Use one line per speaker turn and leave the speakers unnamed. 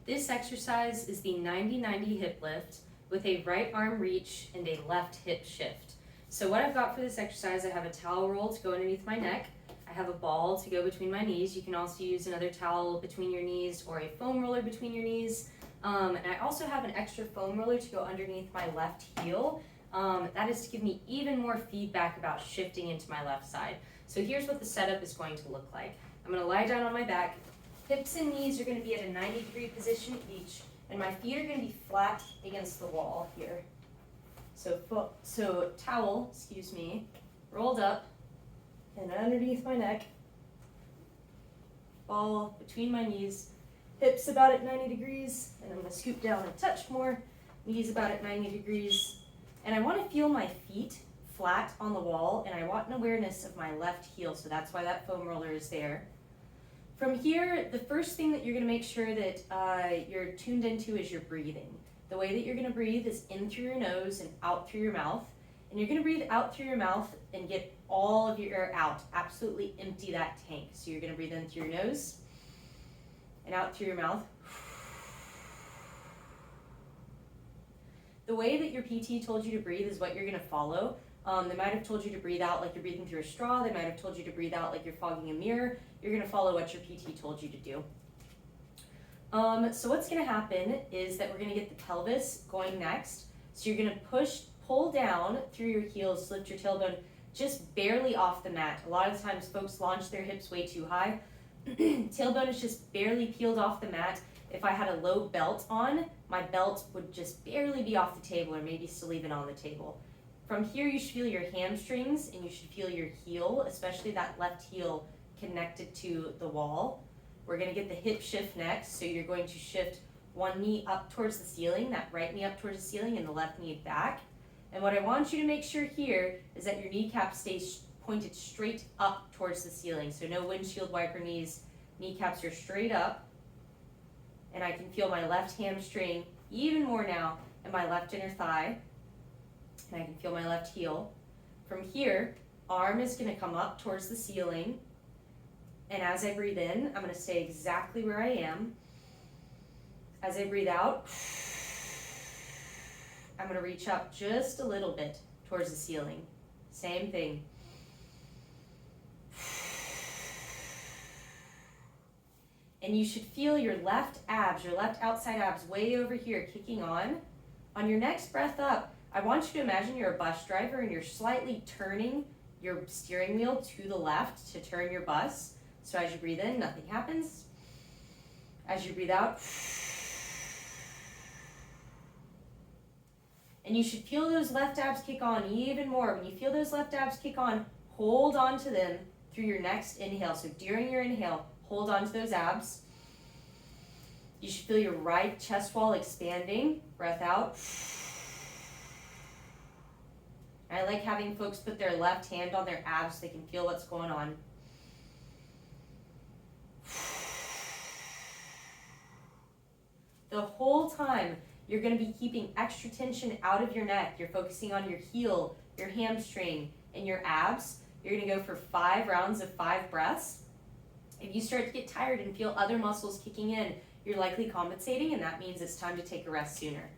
This exercise is the 90-90 hip lift with a right arm reach and a left hip shift. So what I've got for this exercise, I have a towel roll to go underneath my neck. I have a ball to go between my knees. You can also use another towel between your knees or a foam roller between your knees. And I also have an extra foam roller to go underneath my left heel. That is to give me even more feedback about shifting into my left side. So here's what the setup is going to look like. I'm going to lie down on my back. Hips and knees are going to be at a 90-degree position each, and my feet are going to be flat against the wall here. So towel, rolled up and underneath my neck, ball between my knees, hips about at 90 degrees, and I'm going to scoop down a touch more, knees about at 90 degrees, and I want to feel my feet flat on the wall, and I want an awareness of my left heel, so that's why that foam roller is there. From here, the first thing that you're going to make sure that you're tuned into is your breathing. The way that you're going to breathe is in through your nose and out through your mouth. And you're going to breathe out through your mouth and get all of your air out. Absolutely empty that tank. So you're going to breathe in through your nose and out through your mouth. The way that your PT told you to breathe is what you're going to follow. They might have told you to breathe out like you're breathing through a straw. They might have told you to breathe out like you're fogging a mirror. You're going to follow what your PT told you to do. So what's going to happen is that we're going to get the pelvis going next. So you're going to pull down through your heels, lift your tailbone just barely off the mat. A lot of times folks launch their hips way too high. Tailbone is just barely peeled off the mat. If I had a low belt on, my belt would just barely be off the table or maybe still even on the table. From here, you should feel your hamstrings and you should feel your heel, especially that left heel connected to the wall. We're going to get the hip shift next, so you're going to shift one knee up towards the ceiling, that right knee up towards the ceiling, and the left knee back. And what I want you to make sure here is that your kneecap stays pointed straight up towards the ceiling. So no windshield wiper knees, kneecaps are straight up. And I can feel my left hamstring even more now and my left inner thigh. And I can feel my left heel. From here, arm is going to come up towards the ceiling. And as I breathe in, I'm going to stay exactly where I am. As I breathe out, I'm going to reach up just a little bit towards the ceiling. Same thing. And you should feel your left abs, your left outside abs way over here kicking on. On your next breath up, I want you to imagine you're a bus driver and you're slightly turning your steering wheel to the left to turn your bus. So as you breathe in, nothing happens. As you breathe out, and you should feel those left abs kick on even more. When you feel those left abs kick on, hold on to them through your next inhale. So during your inhale, hold on to those abs. You should feel your right chest wall expanding. Breath out. I like having folks put their left hand on their abs so they can feel what's going on. The whole time, you're going to be keeping extra tension out of your neck. You're focusing on your heel, your hamstring, and your abs. You're going to go for 5 rounds of 5 breaths. If you start to get tired and feel other muscles kicking in, you're likely compensating, and that means it's time to take a rest sooner.